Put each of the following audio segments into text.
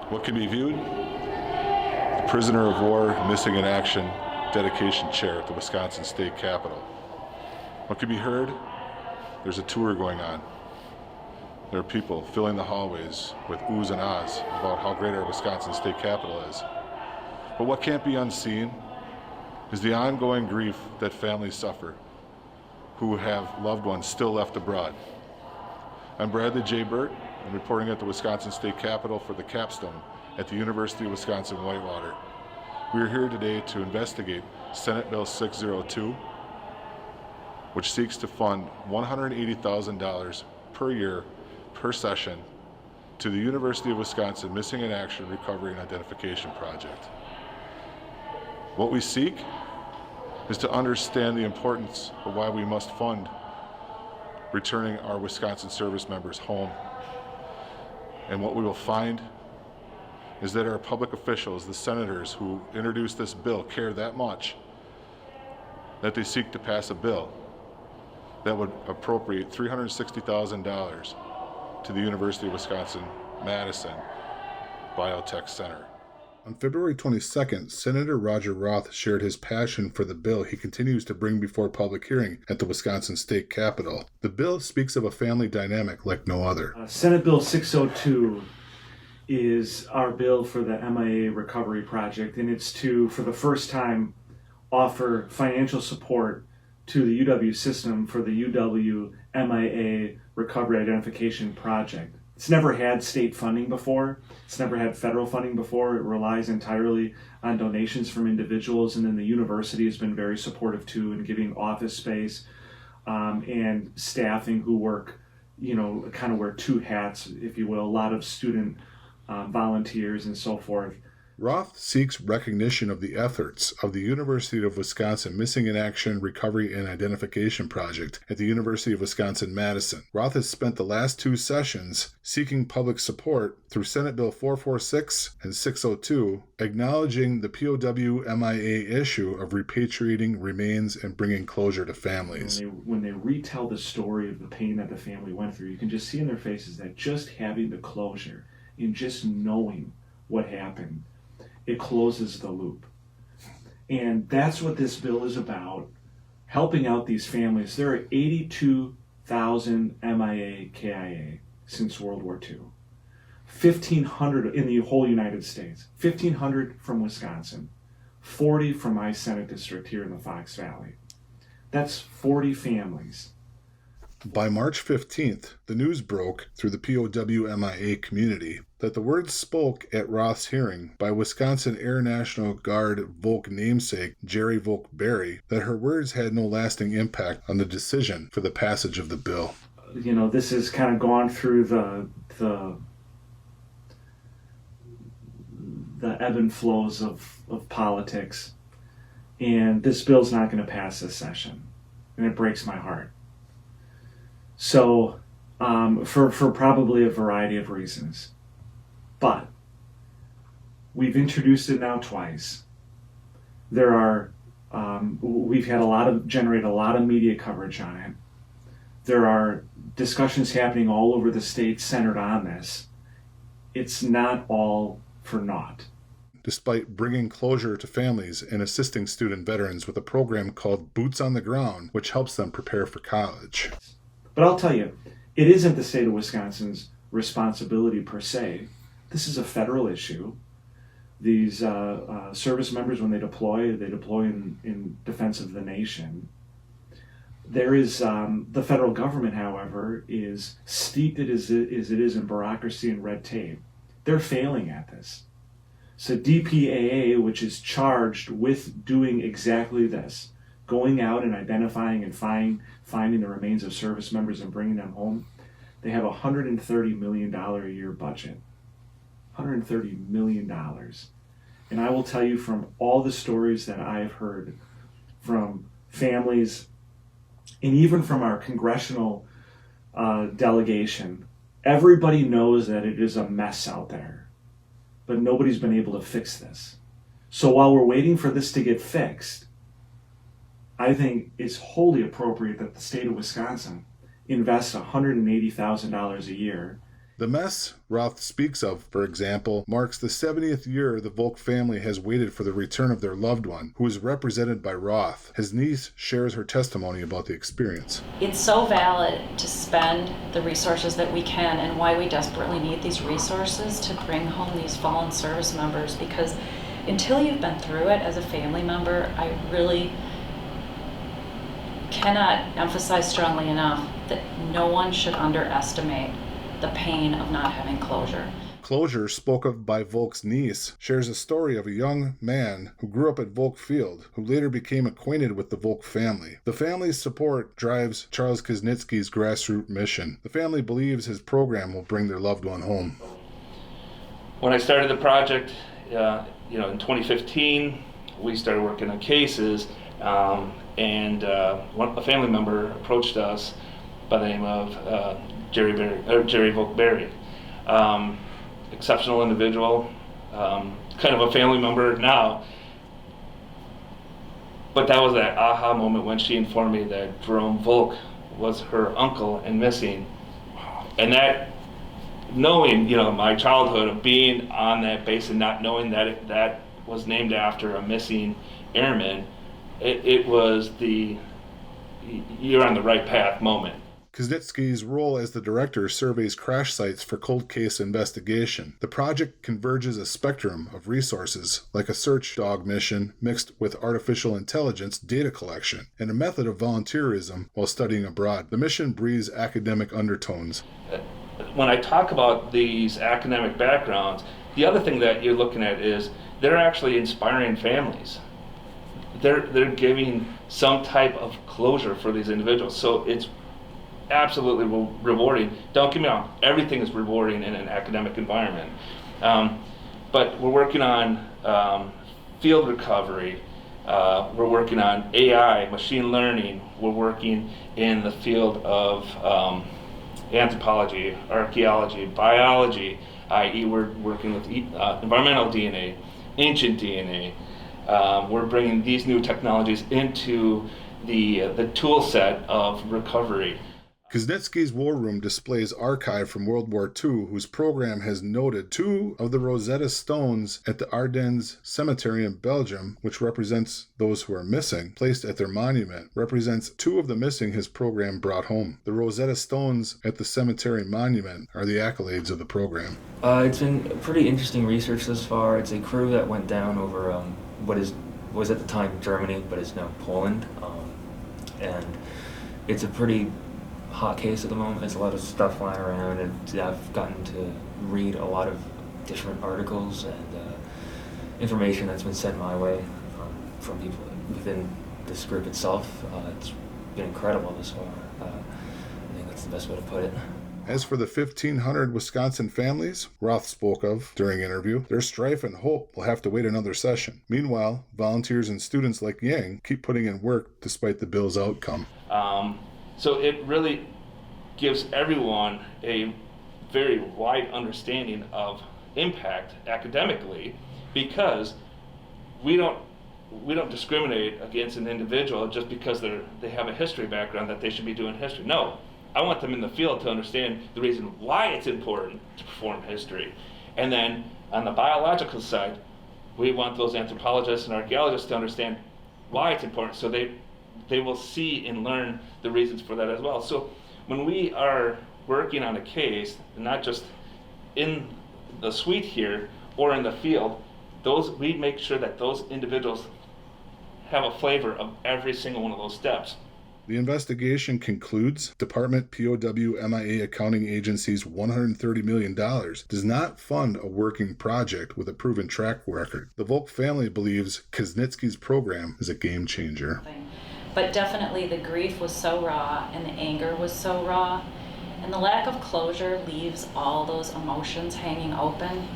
What can be viewed? The prisoner of war missing in action dedication chair at the Wisconsin State Capitol. What can be heard? There's a tour going on. There are people filling the hallways with oohs and ahs about how great our Wisconsin State Capitol is. But what can't be unseen is the ongoing grief that families suffer who have loved ones still left abroad. I'm Bradley J. Burt. I'm reporting at the Wisconsin State Capitol for the Capstone at the University of Wisconsin-Whitewater. We are here today to investigate Senate Bill 602, which seeks to fund $180,000 per year per session to the University of Wisconsin Missing in Action Recovery and Identification Project. What we seek is to understand the importance of why we must fund returning our Wisconsin service members home. And what we will find is that our public officials, the senators who introduced this bill, care that much that they seek to pass a bill that would appropriate $360,000 to the University of Wisconsin-Madison Biotech Center. On February 22nd, Senator Roger Roth shared his passion for the bill he continues to bring before public hearing at the Wisconsin State Capitol. The bill speaks of a family dynamic like no other. Senate Bill 602 is our bill for the MIA Recovery Project, and it's to, for the first time, offer financial support to the UW system for the UW MIA Recovery Identification Project. It's never had state funding before. It's never had federal funding before. It relies entirely on donations from individuals, and then the university has been very supportive too in giving office space and staffing who work, kind of wear two hats, if you will, a lot of student volunteers and so forth. Roth seeks recognition of the efforts of the University of Wisconsin Missing in Action Recovery and Identification Project at the University of Wisconsin-Madison. Roth has spent the last two sessions seeking public support through Senate Bill 446 and 602, acknowledging the POW MIA issue of repatriating remains and bringing closure to families. When they retell the story of the pain that the family went through, you can just see in their faces that just having the closure and just knowing what happened, it closes the loop. And that's what this bill is about, helping out these families. There are 82,000 MIA KIA since World War II. 1,500 in the whole United States. 1,500 from Wisconsin. 40 from my Senate district here in the Fox Valley. That's 40 families. By March 15th, the news broke through the POW MIA community that the words spoke at Roth's hearing by Wisconsin Air National Guard Volk namesake Jerry Volk Berry, that her words had no lasting impact on the decision for the passage of the bill. This has kind of gone through the ebb and flows of politics, and this bill's not going to pass this session, and it breaks my heart. So, for probably a variety of reasons. But we've introduced it now twice. We've had generated a lot of media coverage on it. There are discussions happening all over the state centered on this. It's not all for naught. Despite bringing closure to families and assisting student veterans with a program called Boots on the Ground, which helps them prepare for college. But I'll tell you, it isn't the state of Wisconsin's responsibility per se. This is a federal issue. These service members, when they deploy in defense of the nation. There is the federal government, however, is steeped as it is in bureaucracy and red tape. They're failing at this. So DPAA, which is charged with doing exactly this, going out and identifying and finding the remains of service members and bringing them home, they have a $130 million a year budget. $130 million. And I will tell you, from all the stories that I've heard from families and even from our congressional delegation, everybody knows that it is a mess out there, but nobody's been able to fix this. So while we're waiting for this to get fixed, I think it's wholly appropriate that the state of Wisconsin invests $180,000 a year The mess Roth speaks of, for example, marks the 70th year the Volk family has waited for the return of their loved one, who is represented by Roth. His niece shares her testimony about the experience. It's so valid to spend the resources that we can, and why we desperately need these resources to bring home these fallen service members, because until you've been through it as a family member, I really cannot emphasize strongly enough that no one should underestimate the pain of not having closure. Closure, spoke of by Volk's niece, shares a story of a young man who grew up at Volk Field, who later became acquainted with the Volk family. The family's support drives Charles Kuznitsky's grassroots mission. The family believes his program will bring their loved one home. When I started the project, in 2015, we started working on cases, and a family member approached us by the name of Jerry Volk Berry. Exceptional individual, kind of a family member now. But that was that aha moment when she informed me that Jerome Volk was her uncle and missing. And that, knowing, my childhood of being on that base and not knowing that that was named after a missing airman, it was the you're on the right path moment. Kuznitsky's role as the director surveys crash sites for cold case investigation. The project converges a spectrum of resources, like a search dog mission mixed with artificial intelligence data collection, and a method of volunteerism while studying abroad. The mission breathes academic undertones. When I talk about these academic backgrounds, the other thing that you're looking at is they're actually inspiring families. They're giving some type of closure for these individuals. So it's absolutely rewarding. Don't get me wrong, everything is rewarding in an academic environment. But we're working on field recovery, we're working on AI, machine learning, we're working in the field of anthropology, archaeology, biology, i.e. we're working with environmental DNA, ancient DNA. We're bringing these new technologies into the tool set of recovery. Kuznitsky's War Room displays archive from World War II, whose program has noted 2 of the Rosetta Stones at the Ardennes Cemetery in Belgium, which represents those who are missing, placed at their monument, represents 2 of the missing his program brought home. The Rosetta Stones at the cemetery monument are the accolades of the program. It's been pretty interesting research thus far. It's a crew that went down over what was at the time Germany, but is now Poland, and it's a pretty hot case at the moment. There's a lot of stuff flying around, and I've gotten to read a lot of different articles and information that's been sent my way from people within this group itself. It's been incredible thus far. I think that's the best way to put it. As for the 1,500 Wisconsin families Roth spoke of during interview, their strife and hope will have to wait another session. Meanwhile, volunteers and students like Yang keep putting in work despite the bill's outcome. So it really gives everyone a very wide understanding of impact academically, because we don't discriminate against an individual just because they have a history background that they should be doing history. No, I want them in the field to understand the reason why it's important to perform history. And then on the biological side, we want those anthropologists and archaeologists to understand why it's important, so they will see and learn the reasons for that as well. So when we are working on a case, not just in the suite here or in the field, we make sure that those individuals have a flavor of every single one of those steps. The investigation concludes Department POW MIA Accounting Agency's $130 million does not fund a working project with a proven track record. The Volk family believes Kuznitsky's program is a game changer. But definitely the grief was so raw and the anger was so raw, and the lack of closure leaves all those emotions hanging open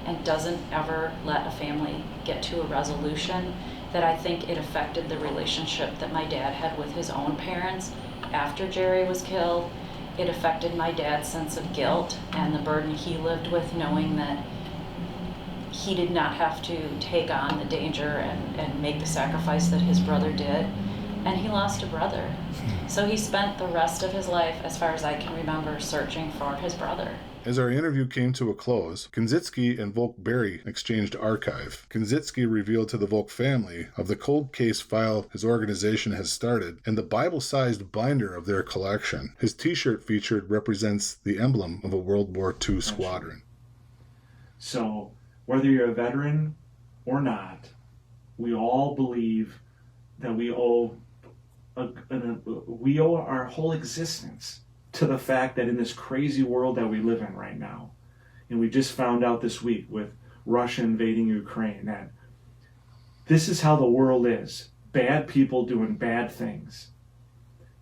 and doesn't ever let a family get to a resolution. That I think it affected the relationship that my dad had with his own parents after Jerry was killed. It affected my dad's sense of guilt and the burden he lived with, knowing that he did not have to take on the danger and make the sacrifice that his brother did. And he lost a brother. So he spent the rest of his life, as far as I can remember, searching for his brother. As our interview came to a close, Kinzitsky and Volk Berry exchanged archive. Kinzitsky revealed to the Volk family of the cold case file his organization has started and the Bible-sized binder of their collection. His t-shirt featured represents the emblem of a World War II squadron. So, whether you're a veteran or not, we all believe that we owe our whole existence to the fact that in this crazy world that we live in right now, and we just found out this week with Russia invading Ukraine, that this is how the world is. Bad people doing bad things.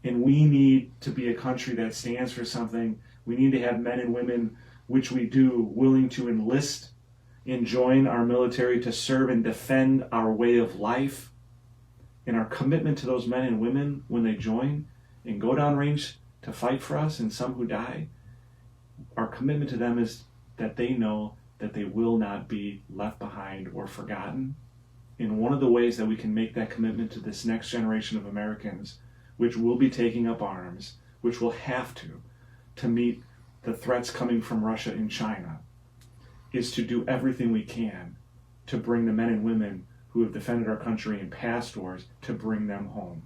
And we need to be a country that stands for something. We need to have men and women, which we do, willing to enlist and join our military to serve and defend our way of life. And our commitment to those men and women when they join and go downrange to fight for us, and some who die, our commitment to them is that they know that they will not be left behind or forgotten. And one of the ways that we can make that commitment to this next generation of Americans, which will be taking up arms, which will have to meet the threats coming from Russia and China, is to do everything we can to bring the men and women who have defended our country in past wars, to bring them home.